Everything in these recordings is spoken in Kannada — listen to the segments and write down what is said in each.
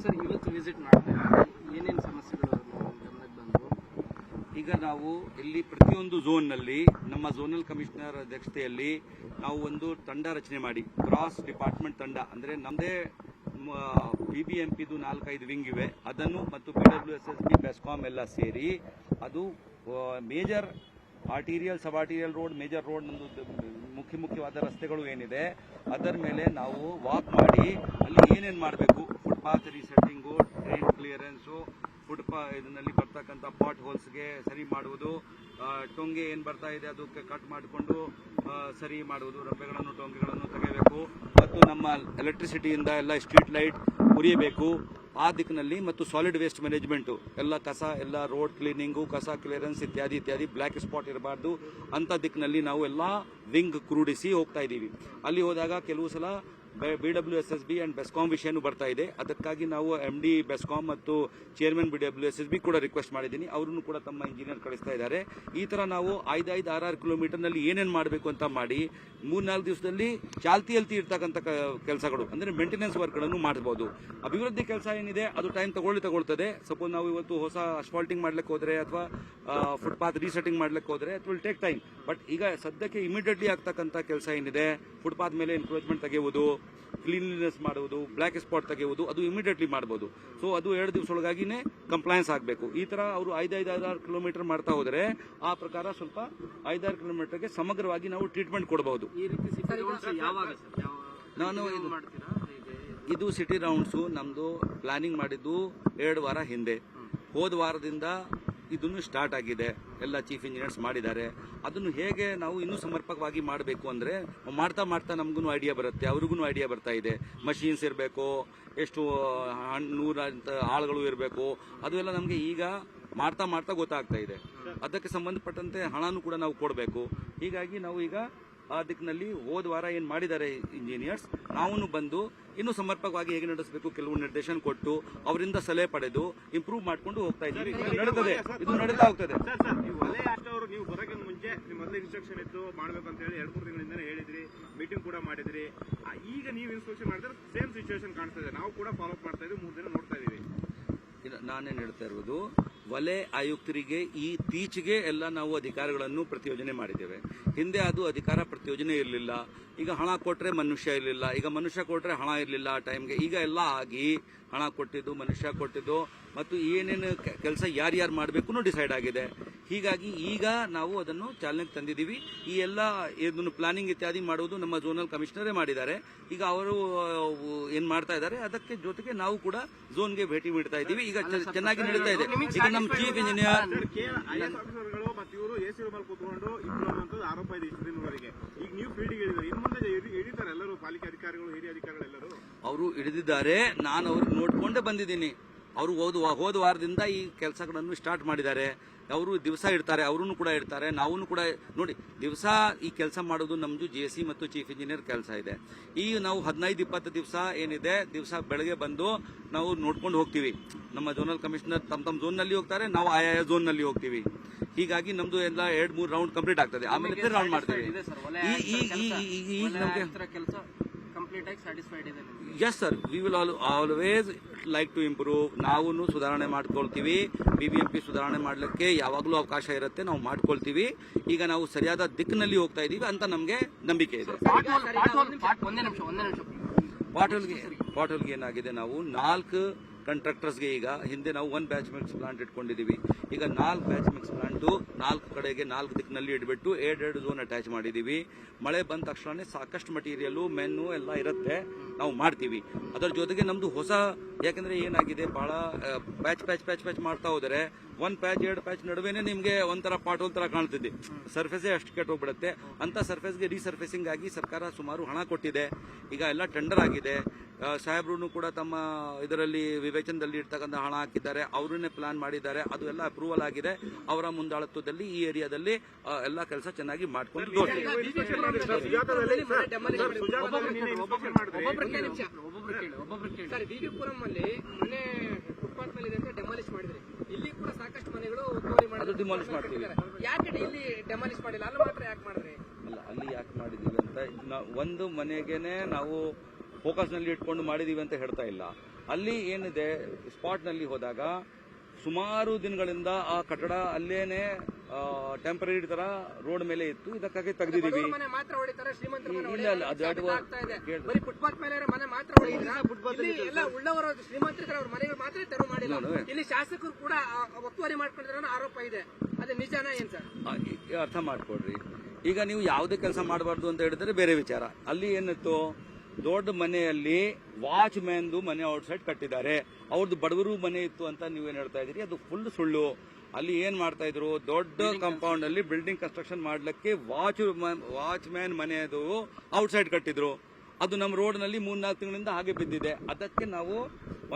ಸರ್ ಇವತ್ತು ವಿಸಿಟ್ ಮಾಡ್ತಾರೆ ಏನೇನು ಸಮಸ್ಯೆಗಳು ಗಮನಕ್ಕೆ ಬಂದವು? ಈಗ ನಾವು ಇಲ್ಲಿ ಪ್ರತಿಯೊಂದು ಝೋನ್ನಲ್ಲಿ ನಮ್ಮ ಝೋನಲ್ ಕಮಿಷನರ್ ಅಧ್ಯಕ್ಷತೆಯಲ್ಲಿ ನಾವು ಒಂದು ತಂಡ ರಚನೆ ಮಾಡಿ ಕ್ರಾಸ್ ಡಿಪಾರ್ಟ್ಮೆಂಟ್ ತಂಡ ಅಂದರೆ ನಮ್ಮದೇ BBMPದು 4-5 ವಿಂಗ್ ಇವೆ, ಅದನ್ನು ಮತ್ತು BWSSB ಬೆಸ್ಕಾಂ ಎಲ್ಲ ಸೇರಿ ಅದು ಮೇಜರ್ ಆರ್ಟೀರಿಯಲ್ ಸಬ್ ಆರ್ಟೀರಿಯಲ್ ರೋಡ್ ಮೇಜರ್ ರೋಡ್ ಮುಖ್ಯವಾದ ರಸ್ತೆಗಳು ಏನಿದೆ ಅದರ ಮೇಲೆ ನಾವು ವಾಕ್ ಮಾಡಿ ಅಲ್ಲಿ ಏನೇನು ಮಾಡಬೇಕು, ಫುಟ್ಪಾತ್ ರೀಸೆಟ್ಟಿಂಗು, ಡ್ರೈನ್ ಕ್ಲಿಯರೆನ್ಸು, ಇದರಲ್ಲಿ ಬರ್ತಕ್ಕಂಥ ಪಾಟ್ ಹೋಲ್ಸ್ಗೆ ಸರಿ ಮಾಡುವುದು, ಟೊಂಗೆ ಏನು ಬರ್ತಾ ಇದೆ ಅದಕ್ಕೆ ಕಟ್ ಮಾಡಿಕೊಂಡು ಸರಿ ಮಾಡುವುದು, ರಬ್ಬೆಗಳನ್ನು ಟೊಂಗೆಗಳನ್ನು ತೆಗೆಯಬೇಕು ಮತ್ತು ನಮ್ಮ ಎಲೆಕ್ಟ್ರಿಸಿಟಿಯಿಂದ ಎಲ್ಲ ಸ್ಟ್ರೀಟ್ ಲೈಟ್ ಉರಿಯಬೇಕು ಆ ದಿಕ್ಕಿನಲ್ಲಿ, ಮತ್ತು ಸಾಲಿಡ್ ವೇಸ್ಟ್ ಮ್ಯಾನೇಜ್ಮೆಂಟು ಎಲ್ಲ ಕಸ ಎಲ್ಲ ರೋಡ್ ಕ್ಲೀನಿಂಗು, ಕಸ ಕ್ಲಿಯರೆನ್ಸ್ ಇತ್ಯಾದಿ ಬ್ಲ್ಯಾಕ್ ಸ್ಪಾಟ್ ಇರಬಾರ್ದು ಅಂತ ದಿಕ್ಕಿನಲ್ಲಿ ನಾವು ಎಲ್ಲ ವಿಂಗ್ ಕ್ರೂಡಿಸಿ ಹೋಗ್ತಾ ಇದ್ದೀವಿ. ಅಲ್ಲಿ ಹೋದಾಗ ಕೆಲವು ಸಲ BWSSB ಆ್ಯಂಡ್ ಬೆಸ್ಕಾಂ ವಿಷಯನೂ ಬರ್ತಾ ಇದೆ. ಅದಕ್ಕಾಗಿ ನಾವು MD ಬೆಸ್ಕಾಂ ಮತ್ತು ಚೇರ್ಮನ್ BWSSB ಕೂಡ ರಿಕ್ವೆಸ್ಟ್ ಮಾಡಿದ್ದೀನಿ, ಅವರನ್ನು ಕೂಡ ತಮ್ಮ ಇಂಜಿನಿಯರ್ ಕಳಿಸ್ತಾ ಇದ್ದಾರೆ. ಈ ಥರ ನಾವು 5-6 ಕಿಲೋಮೀಟರ್ನಲ್ಲಿ ಏನೇನು ಮಾಡಬೇಕು ಅಂತ ಮಾಡಿ 3-4 ದಿವಸದಲ್ಲಿ ಚಾಲ್ತಿಯಲ್ಲಿ ಇರ್ತಕ್ಕಂಥ ಕೆಲಸಗಳು ಅಂದರೆ ಮೇಂಟೆನೆನ್ಸ್ ವರ್ಕ್ಗಳನ್ನು ಮಾಡ್ಬೋದು. ಅಭಿವೃದ್ಧಿ ಕೆಲಸ ಏನಿದೆ ಅದು ಟೈಮ್ ತಗೊಳ್ತದೆ. ಸಪೋಸ್ ನಾವು ಇವತ್ತು ಹೊಸ ಅಸ್ಫಾಲ್ಟಿಂಗ್ ಮಾಡ್ಲಿಕ್ಕೆ ಹೋದರೆ ಅಥವಾ ಫುಟ್ಪಾತ್ ರೀಸೆಟ್ಟಿಂಗ್ ಮಾಡ್ಲಿಕ್ಕೆ ಹೋದರೆ it will take time. But ಈಗ ಸದ್ಯಕ್ಕೆ ಇಮಿಡಿಯೇಟ್ಲಿ ಆಗ್ತಕ್ಕಂಥ ಕೆಲಸ ಏನಿದೆ, ಫುಟ್ಪಾತ್ ಮೇಲೆ ಎನ್ಕ್ರೋಚ್ಮೆಂಟ್ ತೆಗೆಯುವುದು, ಕ್ಲೀನ್ಲಿನೆಸ್ ಮಾಡುವುದು, ಬ್ಲ್ಯಾಕ್ ಸ್ಪಾಟ್ ತೆಗೆಯುವುದು, ಅದು ಇಮಿಡಿಯೇಟ್ಲಿ ಮಾಡ್ಬೋದು. ಸೊ ಅದು 2 ದಿವಸ ಒಳಗಾಗಿನೇ ಕಂಪ್ಲೈನ್ಸ್ ಆಗಬೇಕು. ಈ ಥರ ಅವರು 5-6 ಕಿಲೋಮೀಟರ್ ಮಾಡ್ತಾ ಹೋದರೆ ಆ ಪ್ರಕಾರ ಸ್ವಲ್ಪ 5-6 ಕಿಲೋಮೀಟರ್ಗೆ ಸಮಗ್ರವಾಗಿ ನಾವು ಟ್ರೀಟ್ಮೆಂಟ್ ಕೊಡಬಹುದು. ನಾನು ಇದು ಸಿಟಿ ರೌಂಡ್ಸು ನಮ್ಮದು ಪ್ಲಾನಿಂಗ್ ಮಾಡಿದ್ದು 2 ವಾರ ಹಿಂದೆ. ಹೋದ ವಾರದಿಂದ ಇದನ್ನು ಸ್ಟಾರ್ಟ್ ಆಗಿದೆ, ಎಲ್ಲ ಚೀಫ್ ಇಂಜಿನಿಯರ್ಸ್ ಮಾಡಿದ್ದಾರೆ. ಅದನ್ನು ಹೇಗೆ ನಾವು ಇನ್ನೂ ಸಮರ್ಪಕವಾಗಿ ಮಾಡಬೇಕು ಅಂದರೆ ಮಾಡ್ತಾ ನಮಗೂ ಐಡಿಯಾ ಬರುತ್ತೆ, ಅವ್ರಿಗೂ ಐಡಿಯಾ ಬರ್ತಾ ಇದೆ. ಮಷೀನ್ಸ್ ಇರಬೇಕು, ಎಷ್ಟು 100 ಆಳುಗಳು ಇರಬೇಕು, ಅದು ಎಲ್ಲ ನಮಗೆ ಈಗ ಮಾಡ್ತಾ ಗೊತ್ತಾಗ್ತಾ ಇದೆ. ಅದಕ್ಕೆ ಸಂಬಂಧಪಟ್ಟಂತೆ ಹಣನೂ ಕೂಡ ನಾವು ಕೊಡಬೇಕು. ಹೀಗಾಗಿ ನಾವು ಈಗ ಆ ದಿಕ್ಕಿನಲ್ಲಿ ಹೋದ ವಾರ ಏನು ಮಾಡಿದ್ದಾರೆ ಇಂಜಿನಿಯರ್ಸ್, ನಾವು ಬಂದು ಇನ್ನೂ ಸಮರ್ಪಕವಾಗಿ ಹೇಗೆ ನಡೆಸಬೇಕು ಕೆಲವು ನಿರ್ದೇಶನ ಕೊಟ್ಟು ಅವರಿಂದ ಸಲಹೆ ಪಡೆದು ಇಂಪ್ರೂವ್ ಮಾಡ್ಕೊಂಡು ಹೋಗ್ತಾ ಇದ್ದೀವಿ. ಇದು ನಡೀತಾ ಹೋಗ್ತದೆ. ನೀವು ಬರೋಕ್ಕಿಂತ ಮುಂಚೆ ನಿಮ್ಮ ಮೊದಲೇ ಇನ್ಸ್ಟ್ರಕ್ಷನ್ ಇತ್ತು ಮಾಡಬೇಕು ಅಂತ ಹೇಳಿ 2-3 ತಿಂಗಳಿಂದನೇ ಹೇಳಿದ್ರಿ, ಮೀಟಿಂಗ್ ಕೂಡ ಮಾಡಿದ್ರಿ. ಈಗ ನೀವು ಇನ್ಸ್ಟ್ರಕ್ಷನ್ ಮಾಡಿದ್ರೆ ಸೇಮ್ ಸಿಚುವೇಶನ್ ಕಾಣ್ತಾ ಇದೆ. ನಾವು ಕೂಡ ಫಾಲೋ ಅಪ್ ಮಾಡ್ತಾ ಇದ್ದೀವಿ, 3 ದಿನ ನೋಡ್ತಾ ಇದ್ದೀವಿ. ನಾನೇನು ಹೇಳ್ತಾ ಇರುವುದು, ವಲಯ ಆಯುಕ್ತರಿಗೆ ಇತ್ತೀಚೆಗೆ ಎಲ್ಲ ನಾವು ಅಧಿಕಾರಗಳನ್ನು ಪ್ರತಿಯೋಜನೆ ಮಾಡಿದ್ದೇವೆ. ಹಿಂದೆ ಅದು ಅಧಿಕಾರ ಪ್ರತಿಯೋಜನೆ ಇರಲಿಲ್ಲ. ಈಗ ಹಣ ಕೊಟ್ಟರೆ ಮನುಷ್ಯ ಇರಲಿಲ್ಲ, ಈಗ ಮನುಷ್ಯ ಕೊಟ್ಟರೆ ಹಣ ಇರಲಿಲ್ಲ ಆ ಟೈಮ್ಗೆ. ಈಗ ಎಲ್ಲ ಆಗಿ ಹಣ ಕೊಟ್ಟಿದ್ದು, ಮನುಷ್ಯ ಕೊಟ್ಟಿದ್ದು ಮತ್ತು ಏನೇನು ಕೆಲಸ ಯಾರ್ಯಾರು ಮಾಡಬೇಕು ಡಿಸೈಡ್ ಆಗಿದೆ. ಹೀಗಾಗಿ ಈಗ ನಾವು ಅದನ್ನು ಚಾಲನೆಗೆ ತಂದಿದ್ದೀವಿ. ಈ ಎಲ್ಲ ಇದನ್ನು ಪ್ಲಾನಿಂಗ್ ಇತ್ಯಾದಿ ಮಾಡುವುದು ನಮ್ಮ ಝೋನಲ್ ಕಮಿಷನರೇ ಮಾಡಿದ್ದಾರೆ. ಈಗ ಅವರು ಏನು ಮಾಡ್ತಾ ಇದ್ದಾರೆ, ಅದಕ್ಕೆ ಜೊತೆಗೆ ನಾವು ಕೂಡ ಝೋನ್ಗೆ ಭೇಟಿ ನೀಡ್ತಾ ಇದ್ದೀವಿ. ಈಗ ಚೆನ್ನಾಗಿ ನಡೀತಾ ಇದೆ. ಈಗ ನಮ್ಮ ಚೀಫ್ ಇಂಜಿನಿಯರ್ ಇವರು ಎಸಿ ರೂಮಲ್ಲಿ ಕೂತ್ಕೊಂಡು ಇಬ್ರು ಅನ್ನೋದು ಆರೋಪ ಇದೆ ಇಷ್ಟು ದಿನವರೆಗೆ. ಈಗ ನೀವು ಫೀಲ್ಡ್ಗೆ ಹೇಳಿದ್ರೆ ಇನ್ನು ಮುಂದೆ ಹಿಡಿತಾರೆ ಎಲ್ಲರೂ, ಪಾಲಿಕೆ ಅಧಿಕಾರಿಗಳು, ಹಿರಿಯ ಅಧಿಕಾರಿಗಳೆಲ್ಲರೂ ಅವರು ಹಿಡಿದಿದ್ದಾರೆ. ನಾನು ಅವ್ರಿಗೆ ನೋಡ್ಕೊಂಡೇ ಬಂದಿದ್ದೀನಿ. ಅವರು ಹೋದ ವಾರದಿಂದ ಈ ಕೆಲಸಗಳನ್ನು ಸ್ಟಾರ್ಟ್ ಮಾಡಿದ್ದಾರೆ. ಅವರು ದಿವಸ ಇಡ್ತಾರೆ, ಅವರೂ ಕೂಡ ಇಡ್ತಾರೆ, ನಾವು ಕೂಡ ನೋಡಿ ದಿವಸ ಈ ಕೆಲಸ ಮಾಡೋದು ನಮ್ಮದು GSE ಮತ್ತು ಚೀಫ್ ಇಂಜಿನಿಯರ್ ಕೆಲಸ ಇದೆ. ಈ ನಾವು 15-20 ದಿವಸ ಏನಿದೆ, ದಿವಸ ಬೆಳಗ್ಗೆ ಬಂದು ನಾವು ನೋಡ್ಕೊಂಡು ಹೋಗ್ತೀವಿ. ನಮ್ಮ ಝೋನಲ್ ಕಮಿಷನರ್ ತಮ್ಮ ಝೋನ್ನಲ್ಲಿ ಹೋಗ್ತಾರೆ, ನಾವು ಆಯಾ ಝೋನ್ನಲ್ಲಿ ಹೋಗ್ತೀವಿ. ಹೀಗಾಗಿ ನಮ್ದು ಎಲ್ಲ 2-3 ರೌಂಡ್ ಕಂಪ್ಲೀಟ್ ಆಗ್ತದೆ, ಆಮೇಲೆ ರೌಂಡ್ ಮಾಡ್ತೀವಿ. ಈಗ ನಮಗೆ yes sir, we will always like to improve. ನಾವು ಸುಧಾರಣೆ ಮಾಡ್ಕೊಳ್ತೀವಿ. BBMP ಸುಧಾರಣೆ ಮಾಡಲಿಕ್ಕೆ ಯಾವಾಗಲೂ ಅವಕಾಶ ಇರುತ್ತೆ, ನಾವು ಮಾಡ್ಕೊಳ್ತೀವಿ. ಈಗ ನಾವು ಸರಿಯಾದ ದಿಕ್ಕಿನಲ್ಲಿ ಹೋಗ್ತಾ ಇದ್ದೀವಿ ಅಂತ ನಮಗೆ ನಂಬಿಕೆ ಇದೆ. ಪಾಟೋಲ್ಗೆ ಏನಾಗಿದೆ, ನಾವು 4 ಕಾಂಟ್ರಾಕ್ಟರ್ಸ್ಗೆ ಈಗ ಹಿಂದೆ ನಾವು 1 ಬ್ಯಾಚ್ ಮಿಕ್ಸ್ ಪ್ಲಾಂಟ್ ಇಟ್ಕೊಂಡಿದ್ದೀವಿ. ಈಗ 4 ಬ್ಯಾಚ್ ಮಿಕ್ಸ್ ಪ್ಲಾಂಟು 4 ಕಡೆಗೆ 4 ದಿಕ್ಕಿನಲ್ಲಿ ಇಟ್ಬಿಟ್ಟು 2 ಝೋನ್ ಅಟ್ಯಾಚ್ ಮಾಡಿದ್ದೀವಿ. ಮಳೆ ಬಂದ ತಕ್ಷಣ ಸಾಕಷ್ಟು ಮಟೀರಿಯಲು ಮೆನ್ನು ಎಲ್ಲ ಇರುತ್ತೆ, ನಾವು ಮಾಡ್ತೀವಿ. ಅದರ ಜೊತೆಗೆ ನಮ್ಮದು ಹೊಸ, ಯಾಕಂದರೆ ಏನಾಗಿದೆ, ಭಾಳ ಪ್ಯಾಚ್ ಮಾಡ್ತಾ ಹೋದರೆ 1 ಪ್ಯಾಚ್ 2 ಪ್ಯಾಚ್ ನಡುವೆನೇ ನಿಮಗೆ ಒಂಥರ ಪಾಟೋಲ್ ಥರ ಕಾಣ್ತಿದೆ. ಸರ್ಫೇಸೇ ಅಷ್ಟು ಕೆಟ್ಟೋಗ್ಬಿಡುತ್ತೆ. ಅಂಥ ಸರ್ಫೇಸ್ಗೆ ರೀಸರ್ಫೇಸಿಂಗ್ ಆಗಿ ಸರ್ಕಾರ ಸುಮಾರು ಹಣ ಕೊಟ್ಟಿದೆ. ಈಗ ಎಲ್ಲ ಟೆಂಡರ್ ಆಗಿದೆ. ಸಾಹೇಬ್ರು ಕೂಡ ತಮ್ಮ ಇದರಲ್ಲಿ ವಿವೇಚನದಲ್ಲಿ ಇರ್ತಕ್ಕಂಥ ಹಣ ಹಾಕಿದ್ದಾರೆ, ಅವರನ್ನೇ ಪ್ಲಾನ್ ಮಾಡಿದ್ದಾರೆ. ಅದು ಎಲ್ಲ ಅಪ್ರೂವಲ್ ಆಗಿದೆ. ಅವರ ಮುಂದಾಳತ್ವದಲ್ಲಿ ಈ ಏರಿಯಾದಲ್ಲಿ ಎಲ್ಲ ಕೆಲಸ ಚೆನ್ನಾಗಿ ಮಾಡ್ಕೊಂಡು ಇಲ್ಲಿ ಕೂಡ ಸಾಕಷ್ಟು ಮನೆಗಳು ಡಿಮಾಲಿಷ್ ಮಾಡ್ತೀವಿ. ಯಾಕೆ ಇಲ್ಲಿ ಡೆಮಾಲಿಷ್ ಮಾಡಿಲ್ಲ, ಅಲ್ಲಿ ಮಾತ್ರ ಯಾಕೆ ಮಾಡಿದ್ರಿ? ಅಲ್ಲಿ ಯಾಕೆ ಮಾಡಿದೀವಿ ಅಂತ ಒಂದು ಮನೆಗೇನೆ ನಾವು ಫೋಕಸ್ನಲ್ಲಿ ಇಟ್ಕೊಂಡು ಮಾಡಿದೀವಿ ಅಂತ ಹೇಳ್ತಾ ಇಲ್ಲ. ಅಲ್ಲಿ ಏನಿದೆ ಸ್ಪಾಟ್ನಲ್ಲಿ ಹೋದಾಗ ಸುಮಾರು ದಿನಗಳಿಂದ ಆ ಕಟ್ಟಡ ಅಲ್ಲೇನೆ ಟೆಂಪರರಿ ತರ ರೋಡ್ ಮೇಲೆ ಇತ್ತು. ಇದಕ್ಕಾಗಿ ತೆಗೆದಿದ್ದೀವಿ. ಶಾಸಕರು ಕೂಡ ಒತ್ತುವರಿ ಮಾಡ್ಕೊಂಡಿರೋ ಆರೋಪ ಇದೆ, ಅದೇ ನಿಜಾನ ಏನ್ ಸರ್? ಅರ್ಥ ಮಾಡ್ಕೊಡ್ರಿ. ಈಗ ನೀವು ಯಾವುದೇ ಕೆಲಸ ಮಾಡಬಾರ್ದು ಅಂತ ಹೇಳಿದ್ರೆ ಬೇರೆ ವಿಚಾರ. ಅಲ್ಲಿ ಏನಿತ್ತು, ದೊಡ್ಡ ಮನೆಯಲ್ಲಿ ವಾಚ್ ಮ್ಯಾನ್ದು ಮನೆ ಔಟ್ಸೈಡ್ ಕಟ್ಟಿದ್ದಾರೆ. ಅವ್ರದ್ದು ಬಡವರು ಮನೆ ಇತ್ತು ಅಂತ ನೀವೇನ್ ಹೇಳ್ತಾ ಇದೀರಿ, ಅದು ಫುಲ್ ಸುಳ್ಳು. ಅಲ್ಲಿ ಏನ್ ಮಾಡ್ತಾ ಇದ್ರು, ದೊಡ್ಡ ಕಾಂಪೌಂಡ್ ಅಲ್ಲಿ ಬಿಲ್ಡಿಂಗ್ ಕನ್ಸ್ಟ್ರಕ್ಷನ್ ಮಾಡ್ಲಿಕ್ಕೆ ವಾಚ್ ಮ್ಯಾನ್ ಮನೆಯದು ಔಟ್ಸೈಡ್ ಕಟ್ಟಿದ್ರು. ಅದು ನಮ್ಮ ರೋಡ್ ನಲ್ಲಿ 3-4 ತಿಂಗಳಿಂದ ಹಾಗೆ ಬಿದ್ದಿದೆ. ಅದಕ್ಕೆ ನಾವು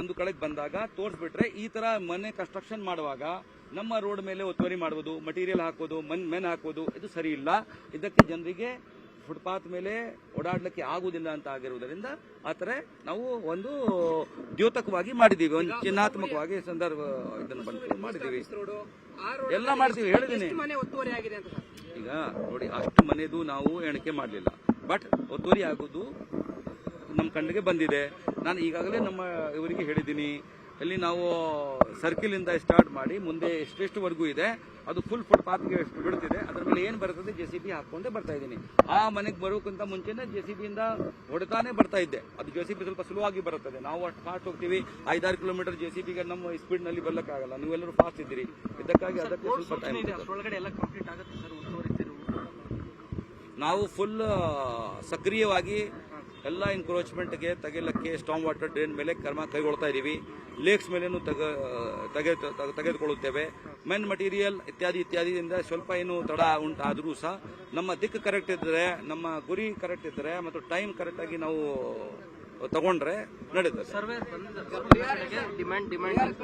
ಒಂದು ಕಡೆಗೆ ಬಂದಾಗ ತೋರಿಸ್ಬಿಟ್ರೆ, ಈ ತರ ಮನೆ ಕನ್ಸ್ಟ್ರಕ್ಷನ್ ಮಾಡುವಾಗ ನಮ್ಮ ರೋಡ್ ಮೇಲೆ ಒತ್ತುವರಿ ಮಾಡುವುದು, ಮಟೀರಿಯಲ್ ಹಾಕೋದು, ಮೆನ್ ಹಾಕೋದು, ಇದು ಸರಿ ಇಲ್ಲ. ಇದಕ್ಕೆ ಜನರಿಗೆ ಫುಟ್ಪಾತ್ ಮೇಲೆ ಓಡಾಡ್ಲಿಕ್ಕೆ ಆಗುವುದಿಲ್ಲ ಅಂತ ಆಗಿರುವುದರಿಂದ ಆತರ ನಾವು ಒಂದು ದ್ಯೋತಕವಾಗಿ ಮಾಡಿದೀವಿ, ಒಂದು ಚಿಹ್ನಾತ್ಮಕವಾಗಿ ಸಂದರ್ಭ ಇದನ್ನು ಮಾಡಿದೀವಿ, ಎಲ್ಲ ಮಾಡ್ತೀವಿ. ಹೇಳಿದೀನಿ ಈಗ ನೋಡಿ, ಅಷ್ಟು ಮನೆದು ನಾವು ಎಣಿಕೆ ಮಾಡಲಿಲ್ಲ, ಬಟ್ ಒತ್ತುವರಿ ಆಗುವುದು ನಮ್ಮ ಕಣ್ಣಿಗೆ ಬಂದಿದೆ. ನಾನು ಈಗಾಗಲೇ ನಮ್ಮ ಇವರಿಗೆ ಹೇಳಿದ್ದೀನಿ, ಇಲ್ಲಿ ನಾವು ಸರ್ಕಿಲ್ ಇಂದ ಸ್ಟಾರ್ಟ್ ಮಾಡಿ ಮುಂದೆ ಎಷ್ಟೆಷ್ಟುವರೆಗೂ ಇದೆ ಅದು ಫುಲ್ ಫುಟ್ಪಾತ್ಗೆ ಎಷ್ಟು ಬಿಡ್ತಿದೆ, ಅದರ ಮೇಲೆ ಏನು ಬರ್ತದೆ JCB ಹಾಕೊಂಡೇ ಬರ್ತಾ ಇದ್ದೀನಿ. ಆ ಮನೆಗೆ ಬರೋಕ್ಕಿಂತ ಮುಂಚೆನೆ JCB ಇಂದ ಹೊಡೆತಾನೆ ಬರ್ತಾ ಇದ್ದೆ. ಅದು JCB ಸ್ವಲ್ಪ ಸುಲಭವಾಗಿ ಬರುತ್ತದೆ. ನಾವು ಅಷ್ಟು ಫಾಸ್ಟ್ ಹೋಗ್ತೀವಿ, 5-6 ಕಿಲೋಮೀಟರ್ JCBಗೆ ನಮ್ಮ ಸ್ಪೀಡ್ ನಲ್ಲಿ ಬರ್ಲಿಕ್ಕಾಗಲ್ಲ. ನೀವೆಲ್ಲರೂ ಫಾಸ್ಟ್ ಇದ್ದೀರಿ, ಇದಕ್ಕಾಗಿ ಅದಕ್ಕೆ ಸ್ವಲ್ಪ ಟೈಮ್ ನಾವು ಫುಲ್ ಸಕ್ರಿಯವಾಗಿ ಎಲ್ಲ ಎನ್ಕ್ರೋಚ್ಮೆಂಟ್ಗೆ ತೆಗೆಯಲಿಕ್ಕೆ ಸ್ಟಾಮ್ ವಾಟರ್ ಡ್ರೈನ್ ಮೇಲೆ ಕ್ರಮ ಕೈಗೊಳ್ತಾ ಇದ್ದೀವಿ. ಲೇಕ್ಸ್ ಮೇಲೇನು ತೆಗೆದುಕೊಳ್ಳುತ್ತೇವೆ. ಮೆನ್ ಮಟೀರಿಯಲ್ ಇತ್ಯಾದಿಯಿಂದ ಸ್ವಲ್ಪ ಏನು ತಡ ಉಂಟಾದರೂ ಸಹ ನಮ್ಮ ದಿಕ್ಕು ಕರೆಕ್ಟ್ ಇದ್ದರೆ, ನಮ್ಮ ಗುರಿ ಕರೆಕ್ಟ್ ಇದ್ದರೆ ಮತ್ತು ಟೈಮ್ ಕರೆಕ್ಟ್ ಆಗಿ ನಾವು ತಗೊಂಡ್ರೆ ನಡೀತದೆ. Survey demand